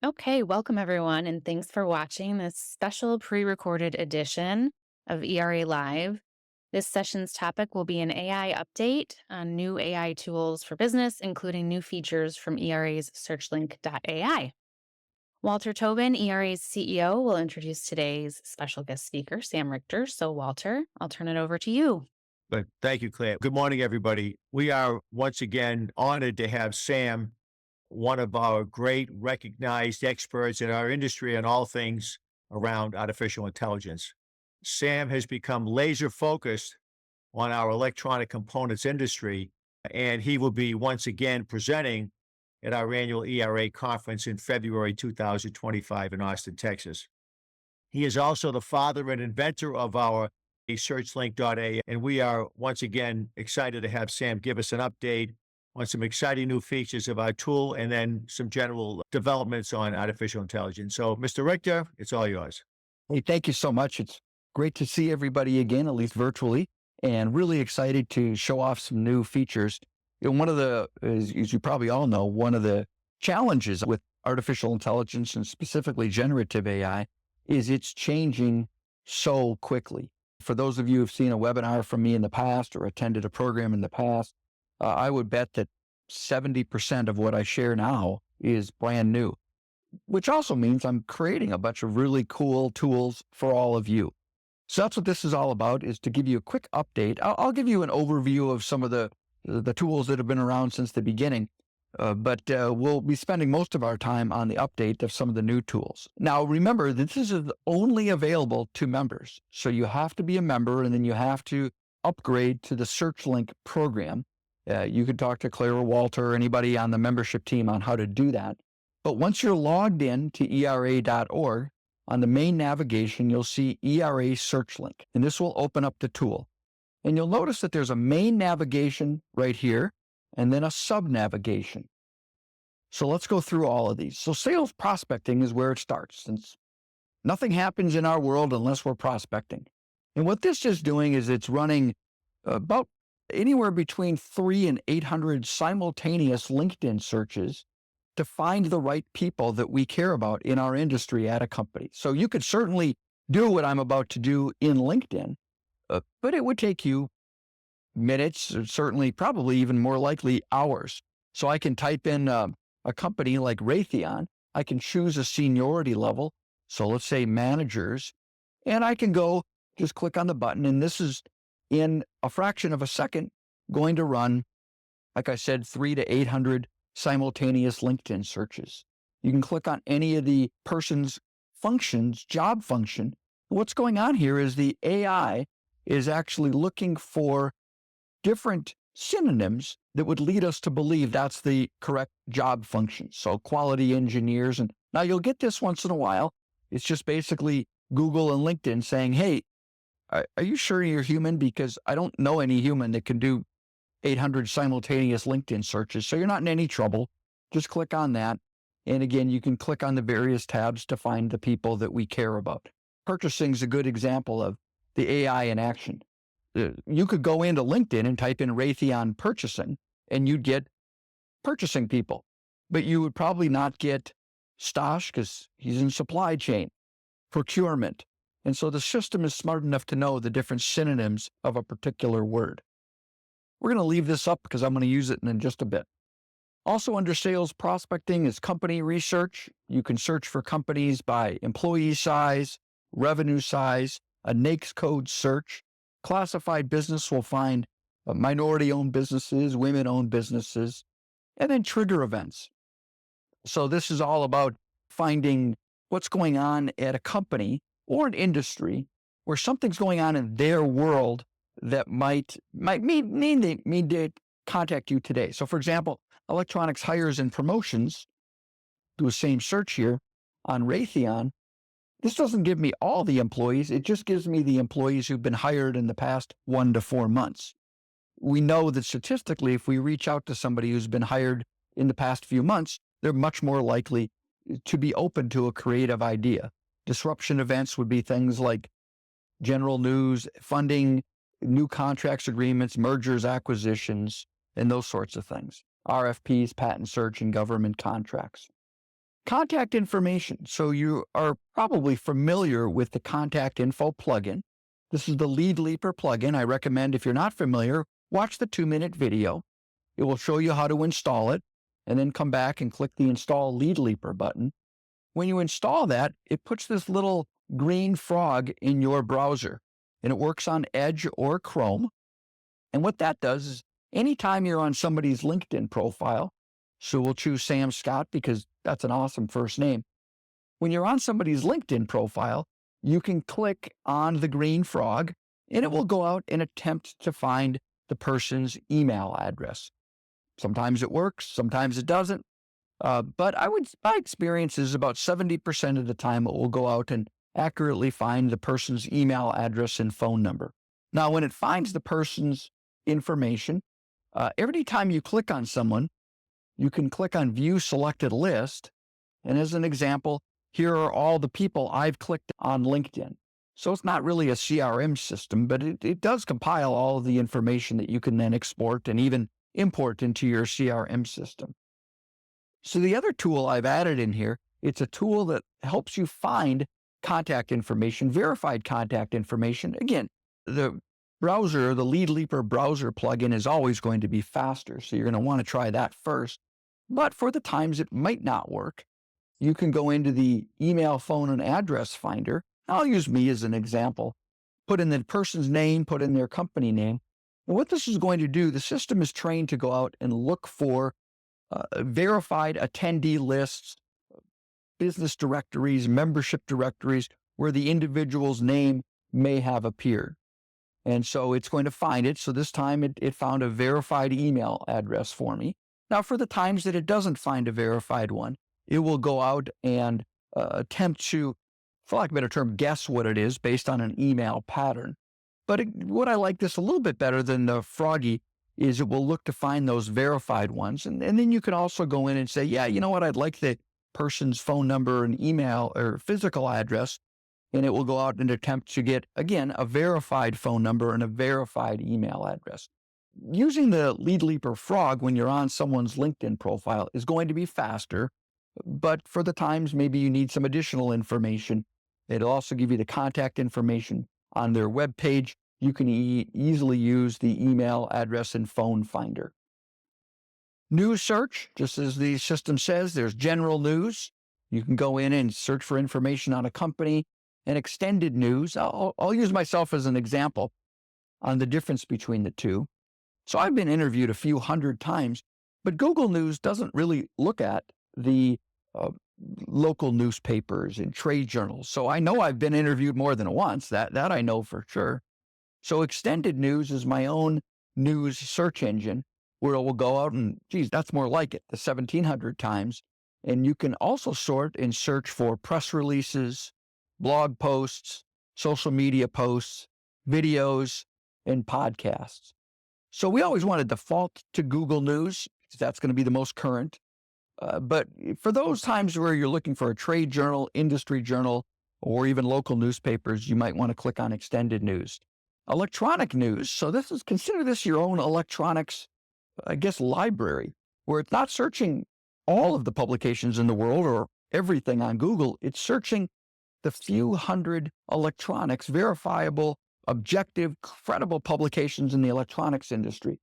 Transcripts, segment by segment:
Okay, welcome everyone, and thanks for watching this special pre recorded edition of ERA Live. This session's topic will be an AI update on new AI tools for business, including new features from ERA's SearchLink.ai. Walter Tobin, ERA's CEO, will introduce today's special guest speaker, Sam Richter. So, Walter, I'll turn it over to you. But thank you, Claire. Good morning, everybody. We are once again honored to have Sam, one of our great recognized experts in our industry on all things around artificial intelligence. Sam has become laser focused on our electronic components industry, and he will be once again presenting at our annual ERA conference in February 2025 in Austin, Texas. He is also the father and inventor of our SearchLink.ai, and we are once again excited to have Sam give us an update on some exciting new features of our tool and then some general developments on artificial intelligence. So, Mr. Richter, it's all yours. Hey, thank you so much. It's great to see everybody again, at least virtually, and really excited to show off some new features. One of the, as you probably all know, one of the challenges with artificial intelligence and specifically generative AI is it's changing so quickly. For those of you who've seen a webinar from me in the past or attended a program in the past, I would bet that 70% of what I share now is brand new, which also means I'm creating a bunch of really cool tools for all of you. So that's what this is all about, is to give you a quick update. I'll give you an overview of some of the tools that have been around since the beginning, but we'll be spending most of our time on the update of some of the new tools. Now, remember, this is only available to members. So you have to be a member, and then you have to upgrade to the SearchLink program. You could talk to Claire or Walter or anybody on the membership team on how to do that. But once you're logged in to era.org, on the main navigation, you'll see ERA SearchLink, and this will open up the tool. And you'll notice that there's a main navigation right here, and then a sub-navigation. So let's go through all of these. So sales prospecting is where it starts, since nothing happens in our world unless we're prospecting. And what this is doing is it's running about anywhere between 300 and 800 simultaneous LinkedIn searches to find the right people that we care about in our industry at a company. So you could certainly do what I'm about to do in LinkedIn, but it would take you minutes, or certainly probably even more likely hours. So I can type in a company like Raytheon. I can choose a seniority level. So let's say managers, and I can go just click on the button. And this is in a fraction of a second going to run, like I said, 300 to 800 simultaneous LinkedIn searches. You can click on any of the person's functions, job function. What's going on here is the AI is actually looking for different synonyms that would lead us to believe that's the correct job function. So quality engineers, and now you'll get this once in a while. It's just basically Google and LinkedIn saying, hey, are you sure you're human? Because I don't know any human that can do 800 simultaneous LinkedIn searches. So you're not in any trouble. Just click on that. And again, you can click on the various tabs to find the people that we care about. Purchasing is a good example of the AI in action. You could go into LinkedIn and type in Raytheon purchasing, and you'd get purchasing people, but you would probably not get Stosh because he's in supply chain, procurement. And so the system is smart enough to know the different synonyms of a particular word. We're going to leave this up because I'm going to use it in just a bit. Also under sales prospecting is company research. You can search for companies by employee size, revenue size, a NAICS code search. Classified business will find minority-owned businesses, women-owned businesses, and then trigger events. So this is all about finding what's going on at a company or an industry where something's going on in their world that might mean to contact you today. So for example, electronics hires and promotions, do the same search here on Raytheon. This doesn't give me all the employees. It just gives me the employees who've been hired in the past 1 to 4 months. We know that statistically, if we reach out to somebody who's been hired in the past few months, they're much more likely to be open to a creative idea. Disruption events would be things like general news, funding, new contracts, agreements, mergers, acquisitions, and those sorts of things. RFPs, patent search, and government contracts. Contact information. So you are probably familiar with the contact info plugin. This is the Lead Leaper plugin. I recommend, if you're not familiar, watch the 2-minute video. It will show you how to install it, and then come back and click the Install Lead Leaper button. When you install that, it puts this little green frog in your browser, and it works on Edge or Chrome. And what that does is anytime you're on somebody's LinkedIn profile, so we'll choose Sam Scott because that's an awesome first name. When you're on somebody's LinkedIn profile, you can click on the green frog and it will go out and attempt to find the person's email address. Sometimes it works, sometimes it doesn't. But my experience is about 70% of the time it will go out and accurately find the person's email address and phone number. Now, when it finds the person's information, every time you click on someone, you can click on View Selected List. And as an example, here are all the people I've clicked on LinkedIn. So it's not really a CRM system, but it does compile all of the information that you can then export and even import into your CRM system. So the other tool I've added in here, it's a tool that helps you find contact information, verified contact information. Again, the browser, the Lead Leaper browser plugin is always going to be faster, so you're going to want to try that first. But for the times it might not work, you can go into the email, phone, and address finder. I'll use me as an example. Put in the person's name, put in their company name. And what this is going to do, the system is trained to go out and look for verified attendee lists, business directories, membership directories, where the individual's name may have appeared. And so it's going to find it. So this time it found a verified email address for me. Now, for the times that it doesn't find a verified one, it will go out and attempt to, for lack of a better term, guess what it is based on an email pattern. But what I like this a little bit better than the Froggy is it will look to find those verified ones. And then you can also go in and say, yeah, you know what, I'd like the person's phone number and email or physical address. And it will go out and attempt to get, again, a verified phone number and a verified email address. Using the Lead Leaper frog when you're on someone's LinkedIn profile is going to be faster, but for the times maybe you need some additional information, it'll also give you the contact information on their web page. You can easily use the email address and phone finder. News search, just as the system says, there's general news. You can go in and search for information on a company. And extended news, I'll use myself as an example on the difference between the two. So I've been interviewed a few hundred times, but Google News doesn't really look at the local newspapers and trade journals. So I know I've been interviewed more than once, that I know for sure. So extended news is my own news search engine where it will go out and, geez, that's more like it, the 1,700 times. And you can also sort and search for press releases, blog posts, social media posts, videos, and podcasts. So we always want to default to Google News because that's going to be the most current. But for those times where you're looking for a trade journal, industry journal, or even local newspapers, you might want to click on extended news. Electronic news. So consider this your own electronics, I guess, library, where it's not searching all of the publications in the world or everything on Google. It's searching the few hundred electronics, verifiable, objective, credible publications in the electronics industry.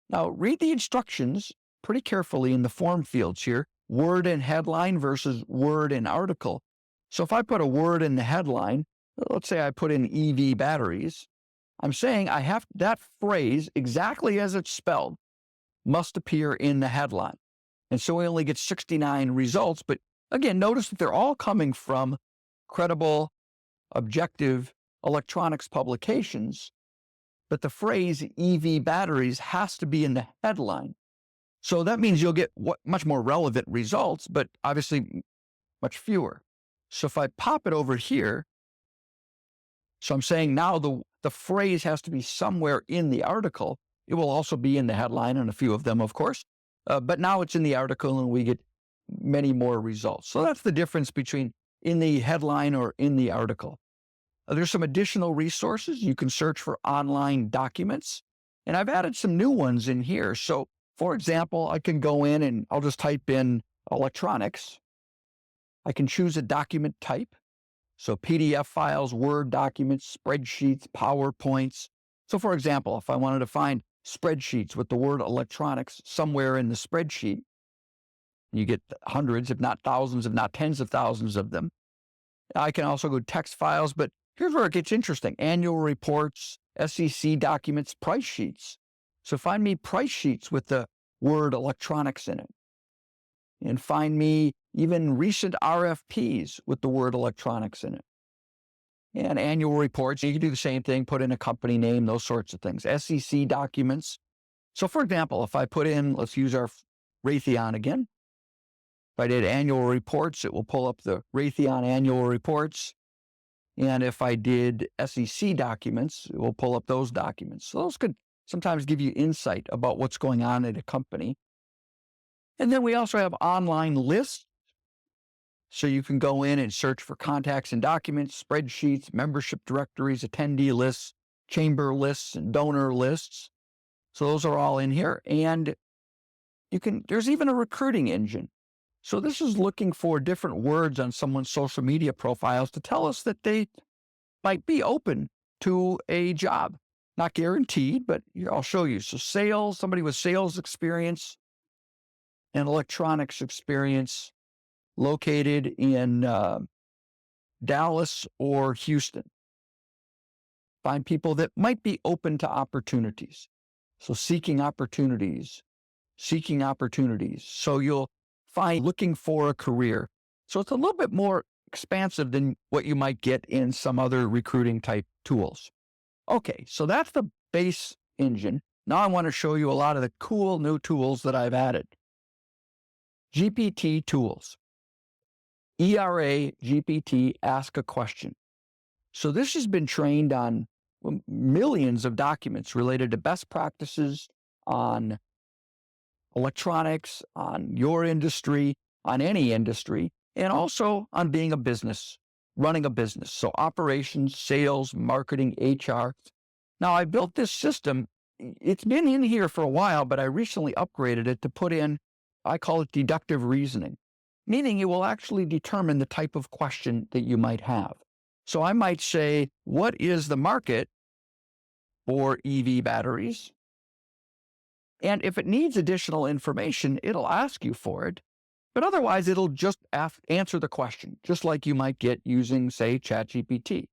Now, read the instructions pretty carefully in the form fields here, word and headline versus word and article. So if I put a word in the headline, let's say I put in EV batteries, I'm saying I have that phrase exactly as it's spelled must appear in the headline. And so we only get 69 results. But again, notice that they're all coming from credible, objective electronics publications, but the phrase EV batteries has to be in the headline. So that means you'll get much more relevant results, but obviously much fewer. So if I pop it over here, so I'm saying now the phrase has to be somewhere in the article. It will also be in the headline and a few of them, of course, but now it's in the article and we get many more results. So that's the difference between in the headline or in the article. There's some additional resources. You can search for online documents, and I've added some new ones in here. So, for example, I can go in and I'll just type in electronics, I can choose a document type. So PDF files, Word documents, spreadsheets, PowerPoints. So for example, if I wanted to find spreadsheets with the word electronics somewhere in the spreadsheet, you get hundreds, if not thousands, if not tens of thousands of them. I can also go text files, but here's where it gets interesting. Annual reports, SEC documents, price sheets. So find me price sheets with the word electronics in it. And find me even recent RFPs with the word electronics in it. And annual reports, you can do the same thing, put in a company name, those sorts of things. SEC documents. So for example, if I put in, let's use our Raytheon again. If I did annual reports, it will pull up the Raytheon annual reports. And if I did SEC documents, it will pull up those documents. So those could sometimes give you insight about what's going on at a company. And then we also have online lists. So you can go in and search for contacts and documents, spreadsheets, membership directories, attendee lists, chamber lists, and donor lists. So those are all in here. And there's even a recruiting engine. So this is looking for different words on someone's social media profiles to tell us that they might be open to a job. Not guaranteed, but here, I'll show you. So sales, somebody with sales experience and electronics experience located in Dallas or Houston. Find people that might be open to opportunities. So seeking opportunities. So you'll find looking for a career. So it's a little bit more expansive than what you might get in some other recruiting type tools. Okay, so that's the base engine. Now I want to show you a lot of the cool new tools that I've added. GPT tools. ERA GPT Ask a Question. So this has been trained on millions of documents related to best practices on electronics, on your industry, on any industry, and also on being a business, running a business. So operations, sales, marketing, HR. Now I built this system. It's been in here for a while, but I recently upgraded it to put in, I call it deductive reasoning, meaning it will actually determine the type of question that you might have. So I might say, what is the market for EV batteries? And if it needs additional information, it'll ask you for it. But otherwise, it'll just answer the question, just like you might get using, say, ChatGPT.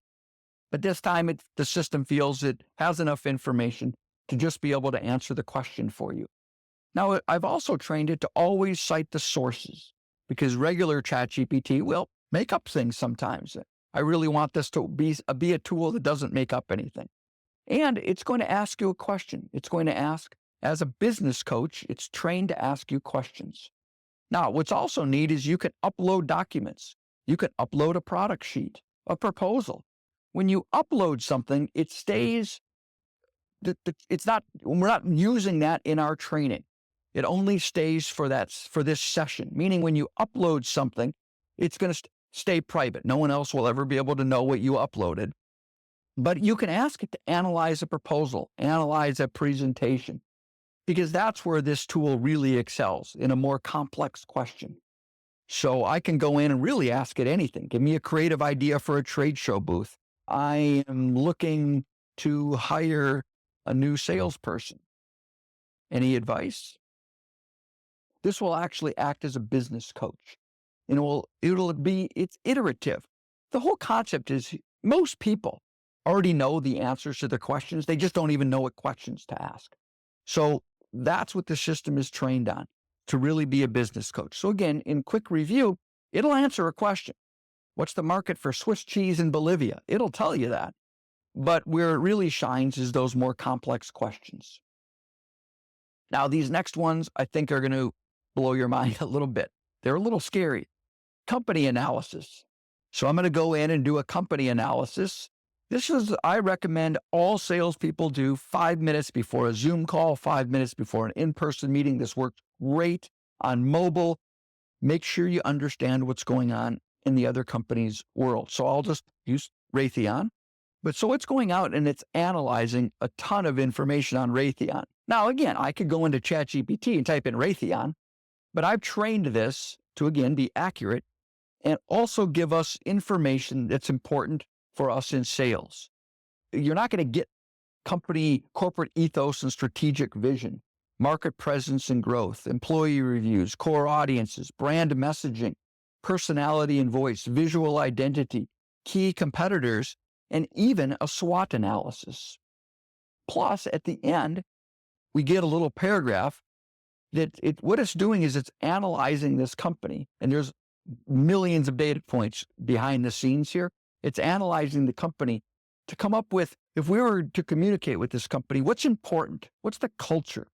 But this time, the system feels it has enough information to just be able to answer the question for you. Now, I've also trained it to always cite the sources, because regular ChatGPT will make up things sometimes. I really want this to be a tool that doesn't make up anything. And it's going to ask you a question. It's going to ask, as a business coach, it's trained to ask you questions. Now, what's also neat is you can upload documents. You can upload a product sheet, a proposal. When you upload something, it stays, we're not using that in our training. It only stays for this session, meaning when you upload something, it's going to stay private. No one else will ever be able to know what you uploaded. But you can ask it to analyze a proposal, analyze a presentation, because that's where this tool really excels, in a more complex question. So I can go in and really ask it anything. Give me a creative idea for a trade show booth. I am looking to hire a new salesperson. Any advice? This will actually act as a business coach. And it's iterative. The whole concept is most people already know the answers to the questions. They just don't even know what questions to ask. So that's what the system is trained on, to really be a business coach. So again, in quick review, it'll answer a question. What's the market for Swiss cheese in Bolivia? It'll tell you that. But where it really shines is those more complex questions. Now, these next ones, I think, are going to blow your mind a little bit. They're a little scary. Company analysis. So I'm going to go in and do a company analysis. I recommend all salespeople do 5 minutes before a Zoom call, 5 minutes before an in-person meeting. This works great on mobile. Make sure you understand what's going on in the other company's world. So I'll just use Raytheon. But so it's going out and it's analyzing a ton of information on Raytheon. Now, again, I could go into ChatGPT and type in Raytheon, but I've trained this to, again, be accurate and also give us information that's important for us in sales. You're not going to get company corporate ethos and strategic vision, market presence and growth, employee reviews, core audiences, brand messaging, personality and voice, visual identity, key competitors, and even a SWOT analysis. Plus, at the end, we get a little paragraph that what it's doing is it's analyzing this company, and there's millions of data points behind the scenes here. It's analyzing the company to come up with, if we were to communicate with this company, what's important? What's the culture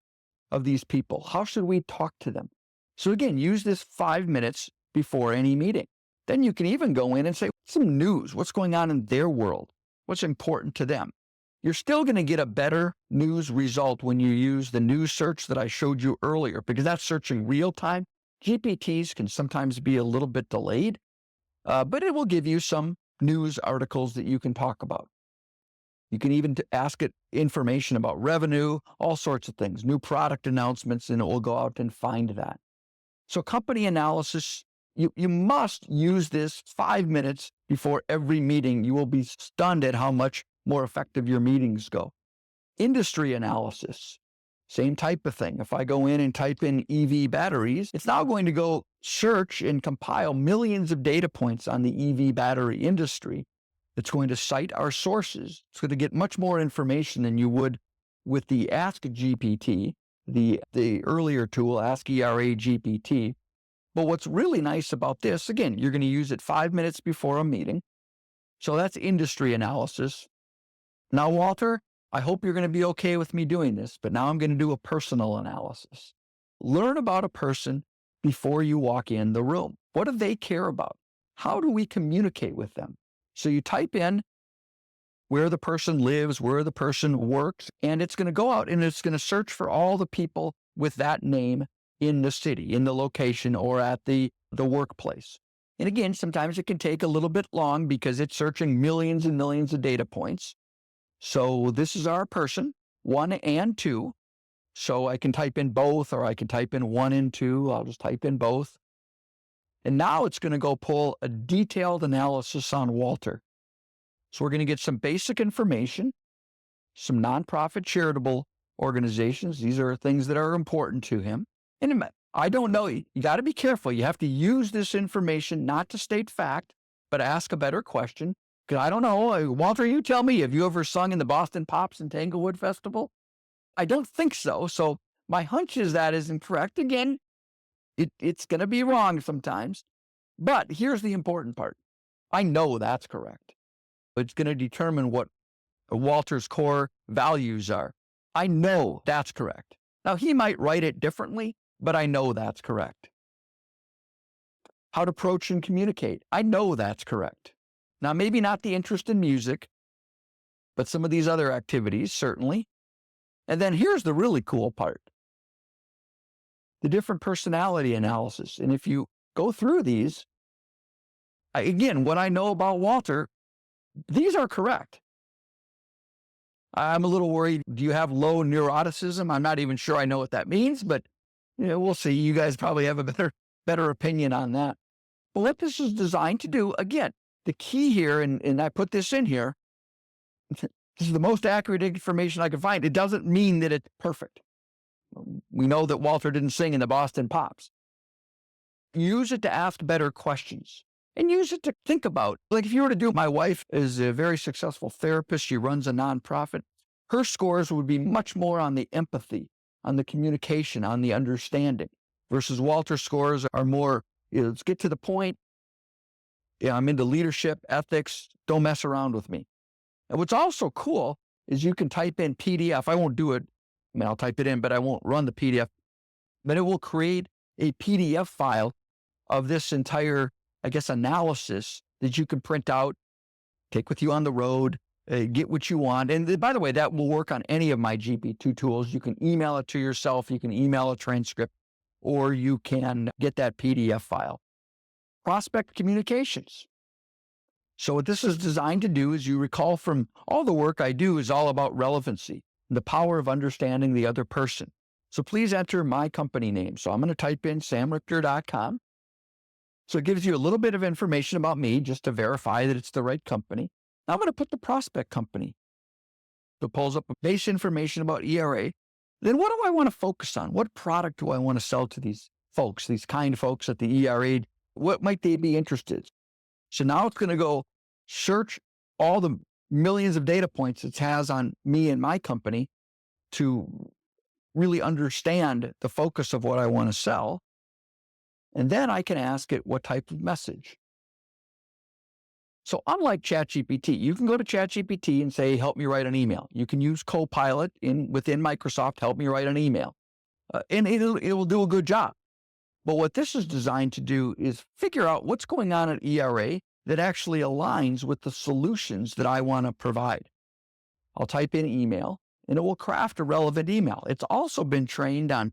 of these people? How should we talk to them? So again, use this 5 minutes before any meeting. Then you can even go in and say, some news, what's going on in their world? What's important to them? You're still going to get a better news result when you use the news search that I showed you earlier, because that's searching real time. GPTs can sometimes be a little bit delayed, but it will give you some news articles that you can talk about. You can even ask it information about revenue, all sorts of things, new product announcements, and it will go out and find that. So company analysis, you must use this 5 minutes before every meeting. You will be stunned at how much more effective your meetings go. Industry analysis, same type of thing. If I go in and type in EV batteries, it's now going to go search and compile millions of data points on the EV battery industry. It's going to cite our sources. It's going to get much more information than you would with the Ask GPT, the earlier tool, Ask ERA GPT. But what's really nice about this, again, you're going to use it 5 minutes before a meeting. So that's industry analysis. Now, Walter, I hope you're going to be okay with me doing this, but now I'm going to do a personal analysis. Learn about a person before you walk in the room. What do they care about? How do we communicate with them? So you type in where the person lives, where the person works, and it's going to go out and it's going to search for all the people with that name in the city, in the location, or at the workplace. And again, sometimes it can take a little bit long because it's searching millions and millions of data points. So this is our person, 1 and 2. So I can type in both, or I can type in 1 and 2. I'll just type in both. And now it's going to go pull a detailed analysis on Walter. So we're going to get some basic information, some nonprofit charitable organizations. These are things that are important to him. And I don't know, you got to be careful. You have to use this information not to state fact, but ask a better question. Because I don't know, Walter, you tell me, have you ever sung in the Boston Pops and Tanglewood Festival? I don't think so. So my hunch is that is incorrect. Again, it's going to be wrong sometimes. But here's the important part. I know that's correct. It's going to determine what Walter's core values are. I know that's correct. Now, he might write it differently, but I know that's correct. How to approach and communicate. I know that's correct. Now, maybe not the interest in music, but some of these other activities, certainly. And then here's the really cool part. The different personality analysis. And if you go through these, again, what I know about Walter, these are correct. I'm a little worried. Do you have low neuroticism? I'm not even sure I know what that means, but we'll see. You guys probably have a better opinion on that. But what this is designed to do, again, the key here, and I put this in here, this is the most accurate information I could find. It doesn't mean that it's perfect. We know that Walter didn't sing in the Boston Pops. Use it to ask better questions. And use it to think about, like if you were to do, my wife is a very successful therapist. She runs a nonprofit. Her scores would be much more on the empathy, on the communication, on the understanding, versus Walter's scores are more, let's get to the point. Yeah, I'm into leadership, ethics. Don't mess around with me. And what's also cool is you can type in PDF. I won't do it. I mean, I'll type it in, but I won't run the PDF. But it will create a PDF file of this entire, I guess, analysis that you can print out, take with you on the road, get what you want. And by the way, that will work on any of my GP2 tools. You can email it to yourself. You can email a transcript, or you can get that PDF file. Prospect communications. So what this is designed to do, as you recall from all the work I do, is all about relevancy, the power of understanding the other person. So please enter my company name. So I'm going to type in samrichter.com. So it gives you a little bit of information about me just to verify that it's the right company. Now I'm going to put the prospect company. So it pulls up base information about ERA. Then what do I want to focus on? What product do I want to sell to these folks, these kind folks at the ERA? What might they be interested in? So now it's going to go search all the millions of data points it has on me and my company to really understand the focus of what I want to sell. And then I can ask it what type of message. So unlike ChatGPT, you can go to ChatGPT and say, help me write an email. You can use Copilot within Microsoft, help me write an email. And it will do a good job. But what this is designed to do is figure out what's going on at ERA that actually aligns with the solutions that I want to provide. I'll type in email, and it will craft a relevant email. It's also been trained on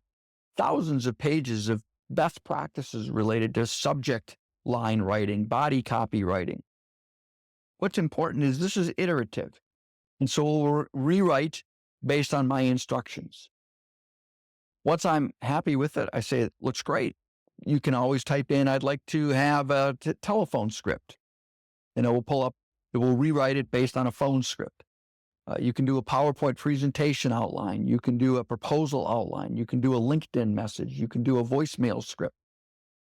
thousands of pages of best practices related to subject line writing, body copy writing. What's important is this is iterative, and so we'll rewrite based on my instructions. Once I'm happy with it, I say, it looks great. You can always type in, I'd like to have a telephone script. And it will rewrite it based on a phone script. You can do a PowerPoint presentation outline. You can do a proposal outline. You can do a LinkedIn message. You can do a voicemail script.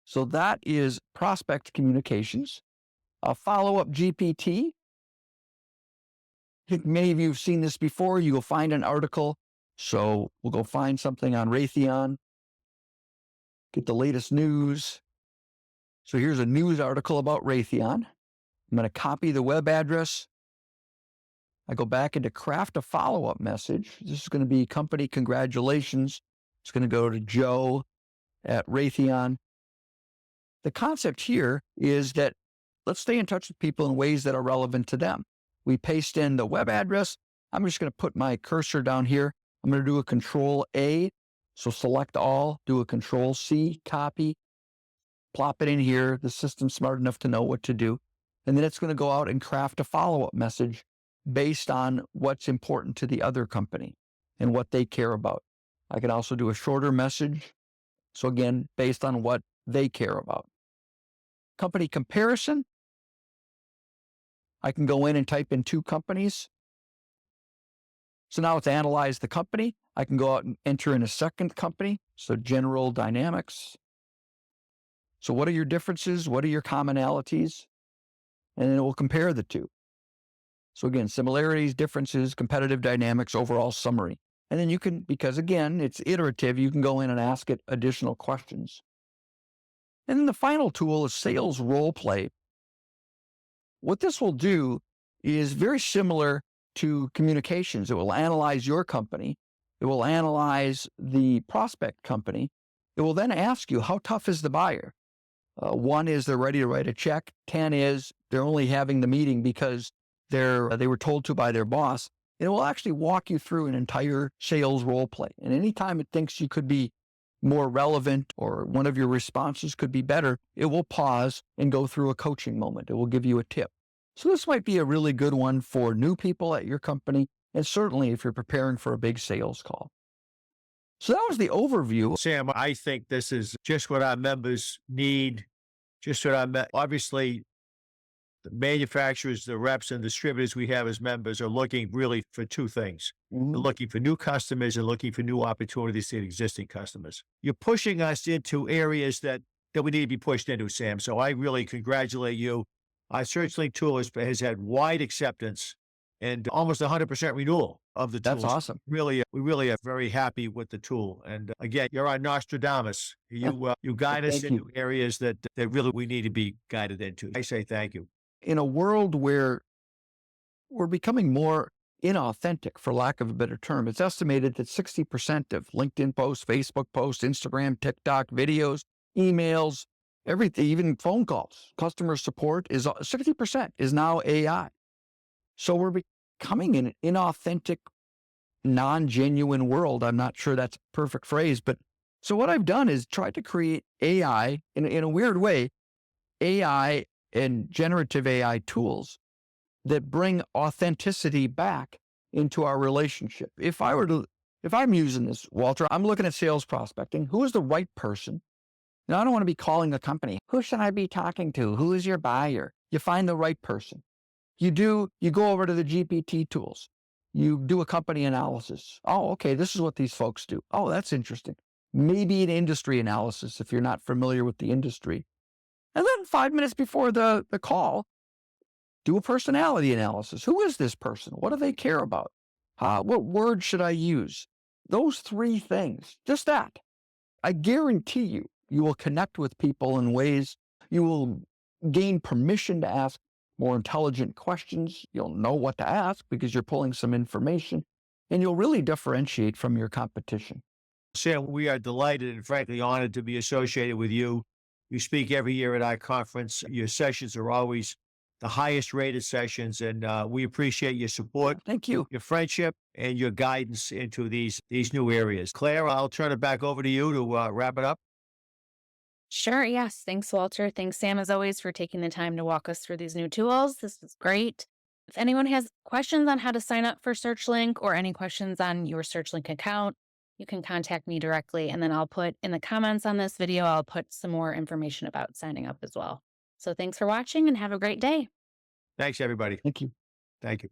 So that is prospect communications. A follow-up GPT. I think many of you have seen this before. You will find an article. So we'll go find something on Raytheon, get the latest news. So here's a news article about Raytheon. I'm going to copy the web address. I go back into craft a follow-up message. This is going to be company congratulations. It's going to go to Joe at Raytheon. The concept here is that let's stay in touch with people in ways that are relevant to them. We paste in the web address. I'm just going to put my cursor down here. I'm going to do a Control A. So select all, do a Control C, copy, plop it in here. The system's smart enough to know what to do. And then it's going to go out and craft a follow-up message based on what's important to the other company and what they care about. I can also do a shorter message. So again, based on what they care about. Company comparison. I can go in and type in 2 companies. So now it's analyzed the company. I can go out and enter in a second company. So General Dynamics. So what are your differences? What are your commonalities? And then it will compare the 2. So again, similarities, differences, competitive dynamics, overall summary. And then you can, because again, it's iterative, you can go in and ask it additional questions. And then the final tool is Sales Roleplay. What this will do is very similar to communications. It will analyze your company. It will analyze the prospect company. It will then ask you, how tough is the buyer? 1 is they're ready to write a check. 10 is they're only having the meeting because they were told to by their boss. It will actually walk you through an entire sales role play. And anytime it thinks you could be more relevant or one of your responses could be better, it will pause and go through a coaching moment. It will give you a tip. So this might be a really good one for new people at your company, and certainly if you're preparing for a big sales call. So that was the overview. Sam, I think this is just what our members need, obviously, the manufacturers, the reps, and distributors we have as members are looking really for 2 things. Mm-hmm. They're looking for new customers and looking for new opportunities to existing customers. You're pushing us into areas that we need to be pushed into, Sam. So I really congratulate you. Our SearchLink tool has had wide acceptance and almost 100% renewal of the tool. That's awesome. We really are very happy with the tool. And again, you're our Nostradamus. You guide us into areas that really we need to be guided into. I say thank you. In a world where we're becoming more inauthentic, for lack of a better term, it's estimated that 60% of LinkedIn posts, Facebook posts, Instagram, TikTok videos, emails, everything, even phone calls, customer support is 60% is now AI. So we're becoming an inauthentic, non-genuine world. I'm not sure that's a perfect phrase, but so what I've done is tried to create AI in a weird way, AI and generative AI tools that bring authenticity back into our relationship. If I'm using this, Walter, I'm looking at sales prospecting. Who is the right person Now, I don't want to be calling the company. Who should I be talking to? Who is your buyer? You find the right person. You go over to the GPT tools. You do a company analysis. Oh, okay, this is what these folks do. Oh, that's interesting. Maybe an industry analysis if you're not familiar with the industry. And then 5 minutes before the call, do a personality analysis. Who is this person? What do they care about? What words should I use? Those three things, just that. I guarantee you, you will connect with people in ways you will gain permission to ask more intelligent questions. You'll know what to ask because you're pulling some information, and you'll really differentiate from your competition. Sam, we are delighted and frankly honored to be associated with you. You speak every year at our conference. Your sessions are always the highest rated sessions, and we appreciate your support, Thank you. your friendship, and your guidance into these new areas. Claire, I'll turn it back over to you to wrap it up. Sure. Yes. Thanks, Walter. Thanks, Sam, as always, for taking the time to walk us through these new tools. This was great. If anyone has questions on how to sign up for SearchLink or any questions on your SearchLink account, you can contact me directly. And then I'll put in the comments on this video, I'll put some more information about signing up as well. So thanks for watching and have a great day. Thanks, everybody. Thank you. Thank you.